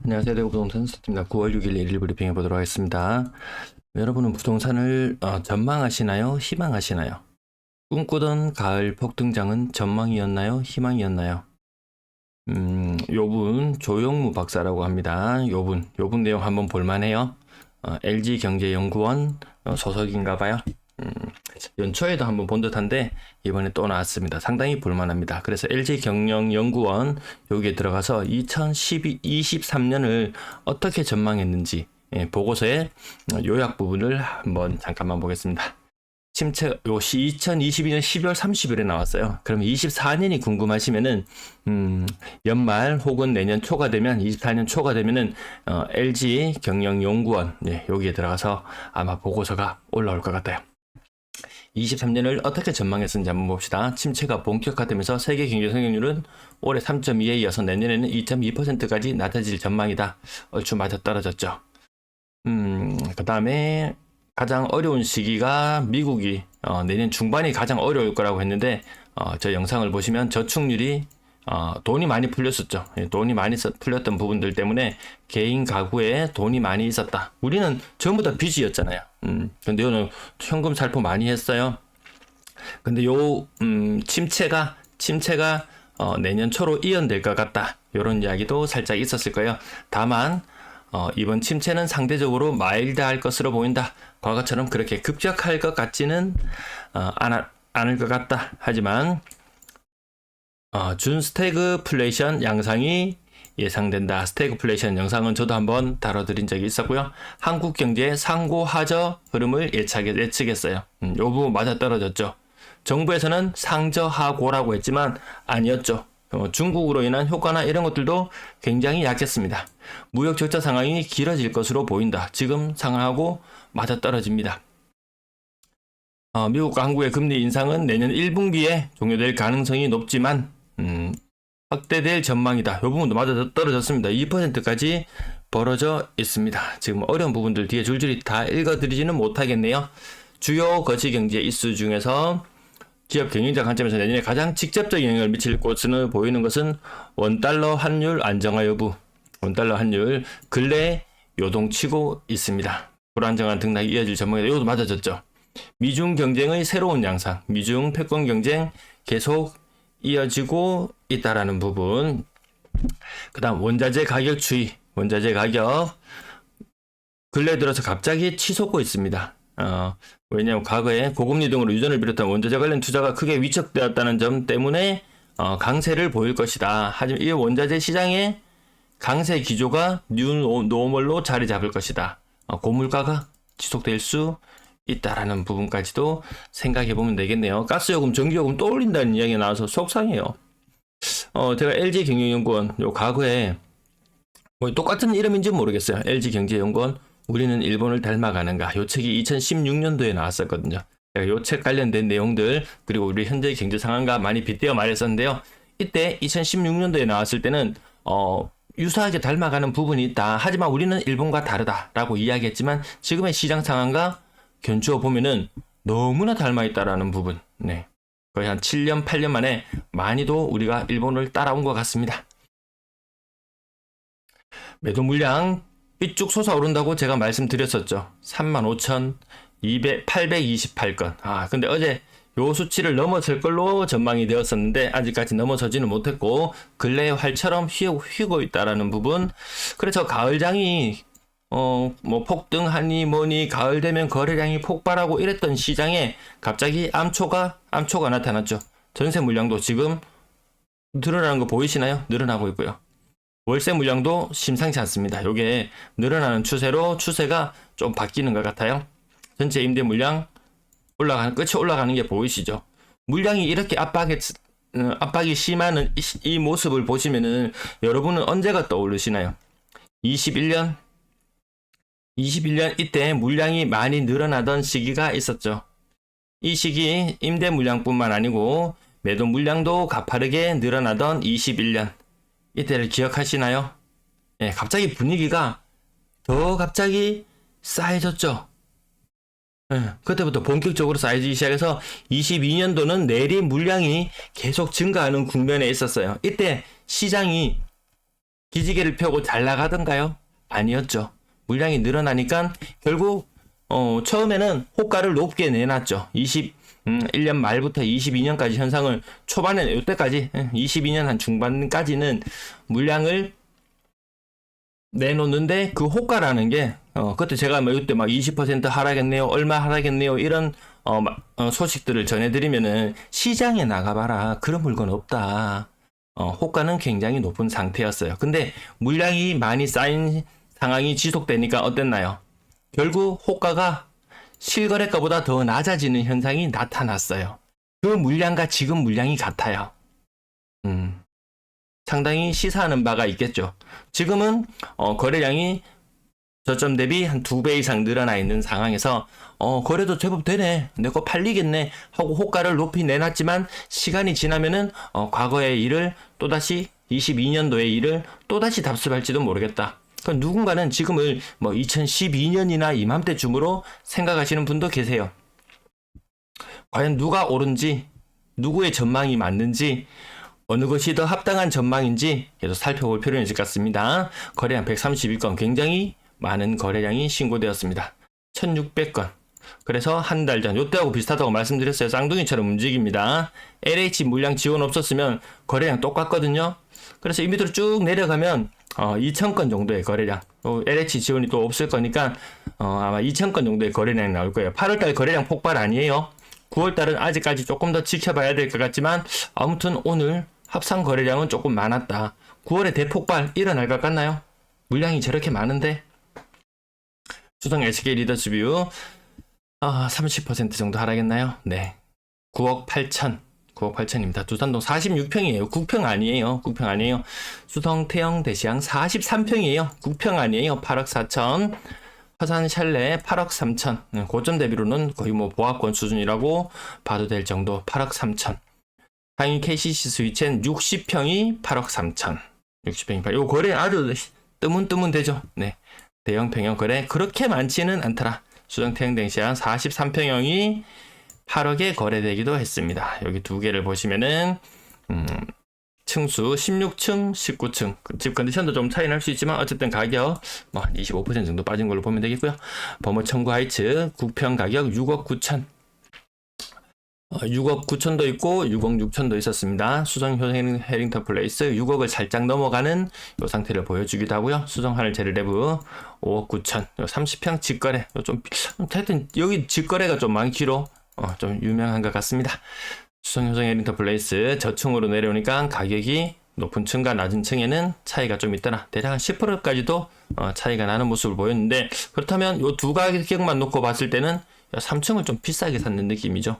안녕하세요. 대구부동산 스타트입니다. 9월 6일 일일 브리핑해 보도록 하겠습니다. 여러분은 부동산을 전망하시나요? 희망하시나요? 꿈꾸던 가을 폭등장은 전망이었나요? 희망이었나요? 요분 조영무 박사라고 합니다. 요분 내용 한번 볼만해요. LG경제연구원 소속인가 봐요. 연초에도 한번 본 듯한데 이번에 또 나왔습니다. 상당히 볼만합니다. 그래서 LG경영연구원 여기에 들어가서 2023년을 어떻게 전망했는지 보고서의 요약 부분을 한번 잠깐만 보겠습니다. 침체 요 2022년 12월 30일에 나왔어요. 그러면 24년이 궁금하시면은 연말 혹은 내년 초가 되면 24년 초가 되면은 LG 경영연구원 여기에 들어가서 아마 보고서가 올라올 것 같아요. 23년을 어떻게 전망했는지 한번 봅시다. 침체가 본격화되면서 세계 경제 성장률은 올해 3.2에 이어서 내년에는 2.2%까지 낮아질 전망이다. 얼추 맞아떨어졌죠. 그 다음에 가장 어려운 시기가 미국이 내년 중반이 가장 어려울 거라고 했는데 저 영상을 보시면 저축률이 돈이 많이 풀렸었죠. 돈이 많이 풀렸던 부분들 때문에 개인 가구에 돈이 많이 있었다. 우리는 전부 다 빚이었잖아요. 근데 이거는 현금 살포 많이 했어요. 근데 요 침체가 내년 초로 이연될 것 같다. 이런 이야기도 살짝 있었을 거예요. 다만 이번 침체는 상대적으로 마일드할 것으로 보인다. 과거처럼 그렇게 급격할 것 같지는 않을 것 같다. 하지만 준 스태그플레이션 양상이 예상된다. 스태그플레이션 영상은 저도 한번 다뤄드린 적이 있었고요. 한국 경제의 상고하저 흐름을 예측했어요. 요 부분 맞아떨어졌죠. 정부에서는 상저하고라고 했지만 아니었죠. 중국으로 인한 효과나 이런 것들도 굉장히 약했습니다. 무역 적자 상황이 길어질 것으로 보인다. 지금 상황하고 맞아떨어집니다. 미국과 한국의 금리 인상은 내년 1분기에 종료될 가능성이 높지만 확대될 전망이다. 이 부분도 맞아떨어졌습니다. 2%까지 벌어져 있습니다. 지금 어려운 부분들 뒤에 줄줄이 다 읽어드리지는 못하겠네요. 주요 거시경제 이슈 중에서 기업 경영자 관점에서 내년에 가장 직접적 영향을 미칠 것으로 보이는 것은 원달러 환율 안정화 여부. 원달러 환율 근래 요동치고 있습니다. 불안정한 등락이 이어질 전망이다. 이것도 맞아졌죠. 미중 경쟁의 새로운 양상, 미중 패권 경쟁 계속 이어지고 있다라는 부분. 그 다음 원자재 가격 추이, 원자재 가격 근래 들어서 갑자기 치솟고 있습니다. 왜냐하면 과거에 고금리 등으로 유전을 비롯한 원자재 관련 투자가 크게 위축되었다는 점 때문에 강세를 보일 것이다. 하지만 이 원자재 시장의 강세 기조가 뉴노멀로 자리 잡을 것이다. 고물가가 지속될 수 있다라는 부분까지도 생각해 보면 되겠네요. 가스요금, 전기요금 또 올린다는 이야기가 나와서 속상해요. 제가 LG경영연구원 과거에 똑같은 이름인지는 모르겠어요. LG경제연구원 우리는 일본을 닮아가는가 요 책이 2016년도에 나왔었거든요. 제가 요 책 관련된 내용들 그리고 우리 현재 경제 상황과 많이 빗대어 말했었는데요. 이때 2016년도에 나왔을 때는 유사하게 닮아가는 부분이 있다. 하지만 우리는 일본과 다르다라고 이야기했지만 지금의 시장 상황과 견주어 보면은 너무나 닮아있다라는 부분. 거의 한 7년, 8년 만에 많이도 우리가 일본을 따라온 것 같습니다. 매도 물량 삐쭉 솟아오른다고 제가 말씀드렸었죠. 35,828건. 근데 어제 요 수치를 넘어설 걸로 전망이 되었었는데 아직까지 넘어서지는 못했고 근래의 활처럼 휘고 있다라는 부분. 그래서 가을장이 폭등하니 뭐니 가을 되면 거래량이 폭발하고 이랬던 시장에 갑자기 암초가 나타났죠. 전세 물량도 지금 늘어나는 거 보이시나요? 늘어나고 있고요. 월세 물량도 심상치 않습니다. 요게 늘어나는 추세가 좀 바뀌는 것 같아요. 전체 임대 물량 끝이 올라가는 게 보이시죠? 물량이 이렇게 압박이 심한 이 모습을 보시면은 여러분은 언제가 떠오르시나요? 21년 이때 물량이 많이 늘어나던 시기가 있었죠. 이 시기 임대 물량뿐만 아니고 매도 물량도 가파르게 늘어나던 21년. 이때를 기억하시나요? 갑자기 분위기가 더 갑자기 쌓여졌죠. 그때부터 본격적으로 쌓이기 시작해서 22년도는 내리 물량이 계속 증가하는 국면에 있었어요. 이때 시장이 기지개를 펴고 잘 나가던가요? 아니었죠. 물량이 늘어나니까 결국 처음에는 호가를 높게 내놨죠. 1년 말부터 22년까지 현상을 초반에 이때까지 22년 한 중반까지는 물량을 내놓는데 그 호가라는 게 그때 제가 뭐 이때 막 20% 하락했네요, 얼마 하락했네요 이런 소식들을 전해드리면은 시장에 나가봐라 그런 물건 없다. 호가는 굉장히 높은 상태였어요. 근데 물량이 많이 쌓인 상황이 지속되니까 어땠나요? 결국 호가가 실거래가보다 더 낮아지는 현상이 나타났어요. 그 물량과 지금 물량이 같아요. 상당히 시사하는 바가 있겠죠. 지금은 거래량이 저점 대비 한 2배 이상 늘어나 있는 상황에서 거래도 제법 되네, 내 거 팔리겠네 하고 호가를 높이 내놨지만 시간이 지나면은 과거의 일을 또다시 22년도의 일을 또다시 답습할지도 모르겠다. 그러니까 누군가는 지금을 뭐 2012년이나 이맘때쯤으로 생각하시는 분도 계세요. 과연 누가 옳은지, 누구의 전망이 맞는지, 어느 것이 더 합당한 전망인지 계속 살펴볼 필요는 있을 것 같습니다. 거래량 131건, 굉장히 많은 거래량이 신고되었습니다. 1600건. 그래서 한 달 전, 요때하고 비슷하다고 말씀드렸어요. 쌍둥이처럼 움직입니다. LH 물량 지원 없었으면 거래량 똑같거든요. 그래서 이 밑으로 쭉 내려가면 2000건 정도의 거래량, LH 지원이 또 없을 거니까 아마 2000건 정도의 거래량이 나올 거예요. 8월달 거래량 폭발 아니에요. 9월달은 아직까지 조금 더 지켜봐야 될 것 같지만 아무튼 오늘 합산 거래량은 조금 많았다. 9월에 대폭발 일어날 것 같나요? 물량이 저렇게 많은데. 수성 SK 리더스 뷰 30% 정도 하락했나요? 네, 9억 8천 9억 8천입니다. 두산동 46평이에요. 9평 아니에요. 9평 아니에요. 수성 태영 대시양 43평이에요. 9평 아니에요. 8억 4천. 화산 샬레 8억 3천. 고점 대비로는 거의 뭐 보합권 수준이라고 봐도 될 정도. 8억 3천. 상위 KCC 스위첸 60평이 8억 3천. 60평이 요 거래 아주 뜨문뜨문 되죠. 네, 대형 평형 거래 그렇게 많지는 않더라. 수성 태영 대시양 43평형이 8억에 거래되기도 했습니다. 여기 두 개를 보시면은 층수 16층, 19층 집 컨디션도 좀 차이 날 수 있지만 어쨌든 가격 뭐 25% 정도 빠진 걸로 보면 되겠고요. 범어 청구 하이츠 9평 가격 6억 9천. 6억 9천도 있고 6억 6천도 있었습니다. 수성 해링턴 플레이스 6억을 살짝 넘어가는 이 상태를 보여주기도 하고요. 수성 하늘 제르레브 5억 9천. 30평 직거래 좀 하여튼 여기 직거래가 좀 많기로 좀 유명한 것 같습니다. 수성 해링턴 플레이스 저층으로 내려오니까 가격이 높은 층과 낮은 층에는 차이가 좀 있더라. 대략 한 10%까지도 차이가 나는 모습을 보였는데, 그렇다면 이 두 가격만 놓고 봤을 때는 3층을 좀 비싸게 샀는 느낌이죠.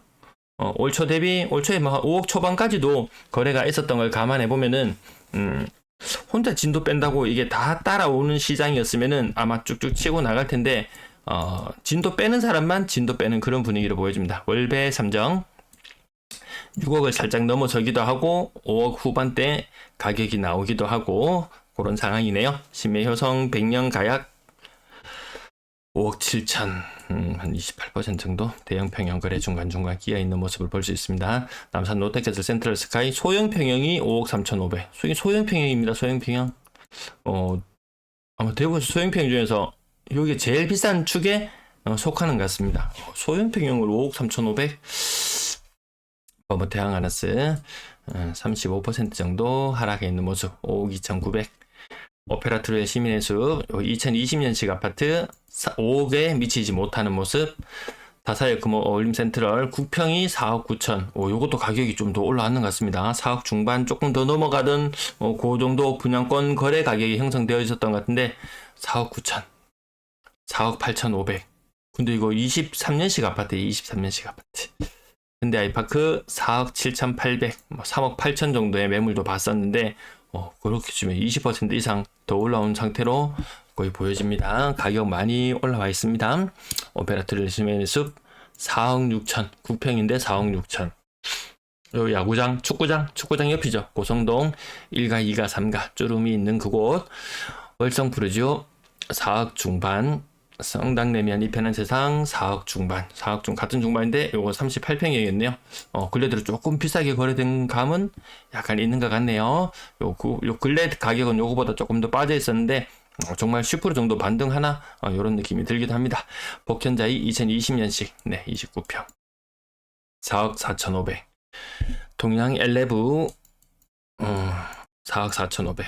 올 초 대비 올 초에 뭐 5억 초반까지도 거래가 있었던 걸 감안해 보면은 혼자 진도 뺀다고 이게 다 따라오는 시장이었으면은 아마 쭉쭉 치고 나갈 텐데 진도 빼는 사람만 진도 빼는 그런 분위기를 보여줍니다. 월배 삼정 6억을 살짝 넘어서기도 하고 5억 후반대 가격이 나오기도 하고 그런 상황이네요. 신매효성 백년 가약 5억 7천, 한 28% 정도 대형 평형 거래 중간중간 끼어 있는 모습을 볼 수 있습니다. 남산 롯데캐슬 센트럴 스카이 소형 평형이 5억 3,500. 소형 평형입니다. 소형 평형. 아마 대구에서 소형 평형 중에서 이게 제일 비싼 축에 속하는 것 같습니다. 소형 평형으로 5억 3,500. 버머 태양 하나스 35% 정도 하락해 있는 모습. 5억 2,900. 오페라 트루의 시민의 숲 2020년식 아파트 5억에 미치지 못하는 모습. 다사역 금호 어울림 센트럴 9평이 4억 9천. 요것도 가격이 좀 더 올라왔는 것 같습니다. 4억 중반 조금 더 넘어가던 그 정도 분양권 거래 가격이 형성되어 있었던 것 같은데 4억 9천, 4억 8천 5백. 근데 이거 23년식 아파트에 23년식 아파트. 근데 아이파크 4억 7천 8백, 3억 8천 정도의 매물도 봤었는데 그렇게 치면 20% 이상 더 올라온 상태로 거의 보여집니다. 가격 많이 올라와 있습니다. 오페라 트레시맨의 숲 4억 6천, 9평인데 4억 6천. 요 야구장, 축구장 옆이죠. 고성동 1가, 2가, 3가 쭈름이 있는 그곳. 월성 푸르지오 4억 중반, 성당내면 이 편한 세상 4억 중반, 4억 중 같은 중반인데 요거 38평이겠네요. 근래 들어 조금 비싸게 거래된 감은 약간 있는 것 같네요. 요 근래 가격은 요거보다 조금 더 빠져 있었는데 정말 10% 정도 반등하나 요런 느낌이 들기도 합니다. 복현자이 2020년식 29평 4억 4,500. 동양 엘레브 4억 4,500.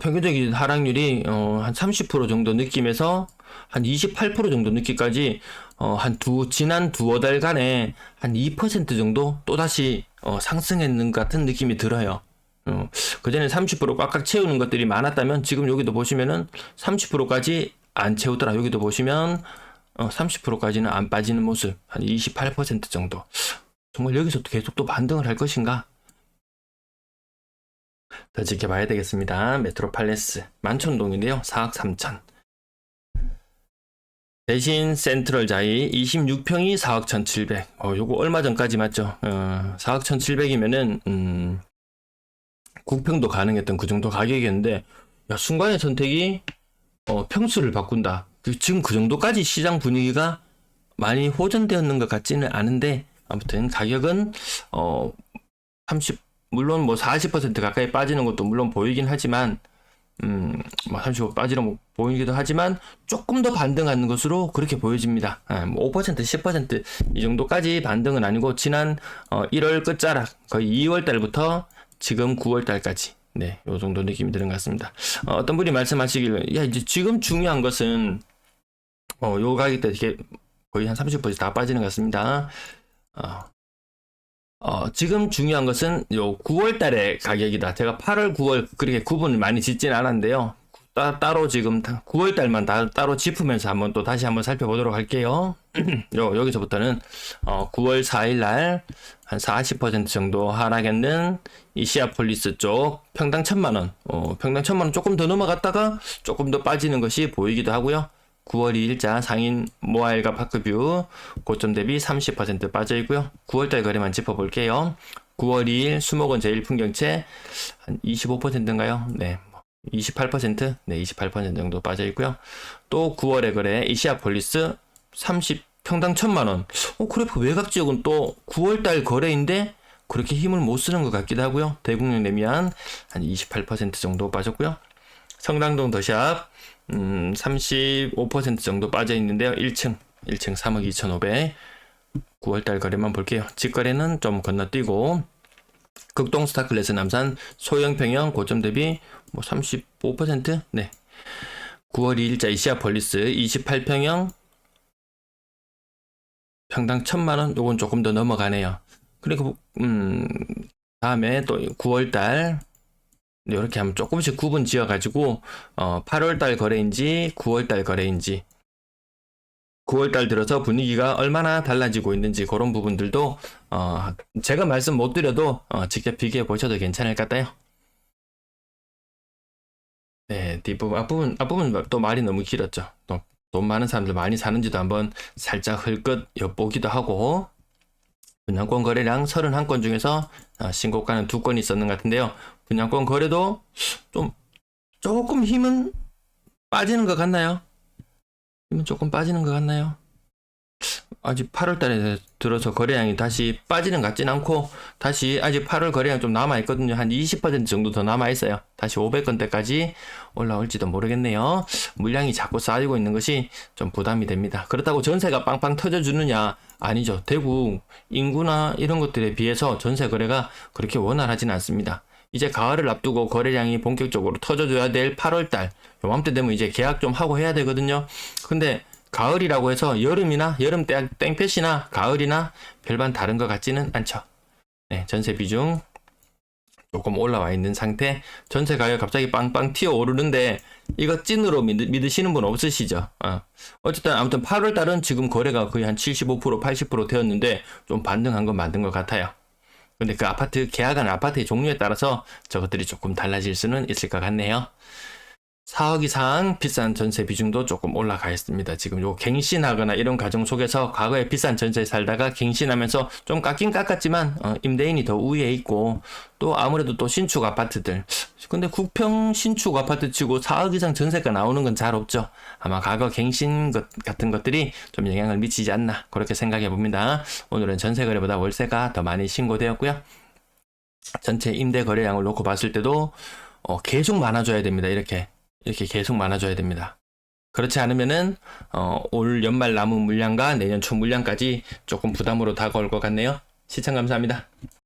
평균적인 하락률이 한 30% 정도 느낌에서 한 28% 정도 느낌까지 지난 두어 달간에 한 2% 정도 또다시 상승했는 것 같은 느낌이 들어요. 그전에 30% 꽉꽉 채우는 것들이 많았다면 지금 여기도 보시면은 30%까지 안 채우더라. 여기도 보시면 30%까지는 안 빠지는 모습, 한 28% 정도. 정말 여기서도 계속 또 반등을 할 것인가? 더 지켜봐야 되겠습니다. 메트로팔레스 만촌동인데요. 4억 3천. 대신 센트럴 자이 26평이 4억 1,700. 요거 얼마 전까지 맞죠? 4억 1,700이면은 9평도 가능했던 그 정도 가격이었는데 순간의 선택이 평수를 바꾼다. 지금 그 정도까지 시장 분위기가 많이 호전되었는 것 같지는 않은데 아무튼 가격은 30 물론 뭐 40% 가까이 빠지는 것도 물론 보이긴 하지만 35 빠지는 보이기도 하지만 조금 더 반등하는 것으로 그렇게 보여집니다. 뭐 5% 10% 이 정도까지 반등은 아니고 지난 1월 끝자락 거의 2월 달부터 지금 9월 달까지 요 정도 느낌이 드는 것 같습니다. 어떤 분이 말씀하시기를 이제 지금 중요한 것은 요 가격 때 이렇게 거의 한 30%다 빠지는 것 같습니다. 지금 중요한 것은 요 9월 달의 가격이다. 제가 8월, 9월 그렇게 구분을 많이 짓진 않았는데요. 따로 지금 9월 달만 따로 짚으면서 한번 다시 한번 살펴보도록 할게요. 여기서부터는 9월 4일 날 한 40% 정도 하락했는 이시아폴리스 쪽 평당 1,000만 원. 평당 1,000만 원 조금 더 넘어갔다가 조금 더 빠지는 것이 보이기도 하고요. 9월 2일자 상인 모아일과 파크뷰 고점 대비 30% 빠져 있고요. 9월달 거래만 짚어볼게요. 9월 2일 수목원 제일풍경채 한 25%인가요? 28%? 28% 정도 빠져 있고요. 또 9월에 거래 이시아폴리스 30평당 1,000만 원. 그래프 외곽 지역은 또 9월달 거래인데 그렇게 힘을 못 쓰는 것 같기도 하고요. 대국령 레미안 한 28% 정도 빠졌고요. 성당동 더샵 35% 정도 빠져 있는데요. 1층 3억 2,500. 9월달 거래만 볼게요. 직거래는 좀 건너뛰고 극동 스타클래스 남산 소형 평형 고점 대비 35%? 9월 2일자 이시아폴리스 28평형 평당 1,000만 원. 요건 조금 더 넘어가네요. 그리고 다음에 또 9월달 이렇게 하면 조금씩 구분 지어가지고 8월달 거래인지 9월달 거래인지 9월달 들어서 분위기가 얼마나 달라지고 있는지 그런 부분들도 제가 말씀 못 드려도 직접 비교해 보셔도 괜찮을 것 같아요. 뒷부분 앞부분 또 말이 너무 길었죠. 또 돈 많은 사람들 많이 사는지도 한번 살짝 흘끗 엿보기도 하고 분양권 거래량 31건 중에서 신고가는 2건이 있었는 것 같은데요. 분양권 거래도 조금 힘은 빠지는 것 같나요? 힘은 조금 빠지는 것 같나요? 아직 8월 달에 들어서 거래량이 다시 빠지는 것 같진 않고 다시 아직 8월 거래량 좀 남아있거든요. 한 20% 정도 더 남아있어요. 다시 500건대까지 올라올지도 모르겠네요. 물량이 자꾸 쌓이고 있는 것이 좀 부담이 됩니다. 그렇다고 전세가 빵빵 터져주느냐? 아니죠. 대구 인구나 이런 것들에 비해서 전세 거래가 그렇게 원활하진 않습니다. 이제 가을을 앞두고 거래량이 본격적으로 터져줘야 될 8월달 요맘때 되면 이제 계약 좀 하고 해야 되거든요. 근데 가을이라고 해서 여름이나 여름 땡볕이나 가을이나 별반 다른 것 같지는 않죠. 전세 비중 조금 올라와 있는 상태. 전세 가격 갑자기 빵빵 튀어 오르는데 이거 찐으로 믿으시는 분 없으시죠? 어쨌든 아무튼 8월 달은 지금 거래가 거의 한 75% 80% 되었는데 좀 반등한 건 맞는 것 같아요. 근데 그 계약한 아파트의 종류에 따라서 저것들이 조금 달라질 수는 있을 것 같네요. 4억 이상 비싼 전세 비중도 조금 올라가 있습니다. 지금 요 갱신하거나 이런 과정 속에서 과거에 비싼 전세에 살다가 갱신하면서 좀 깎긴 깎았지만 임대인이 더 우위에 있고 또 아무래도 또 신축 아파트들 근데 국평 신축 아파트 치고 4억 이상 전세가 나오는 건 잘 없죠. 아마 과거 갱신 같은 것들이 좀 영향을 미치지 않나 그렇게 생각해 봅니다. 오늘은 전세 거래보다 월세가 더 많이 신고되었고요. 전체 임대 거래량을 놓고 봤을 때도 계속 많아져야 됩니다. 이렇게 계속 많아져야 됩니다. 그렇지 않으면은 올 연말 남은 물량과 내년 초 물량까지 조금 부담으로 다가올 것 같네요. 시청 감사합니다.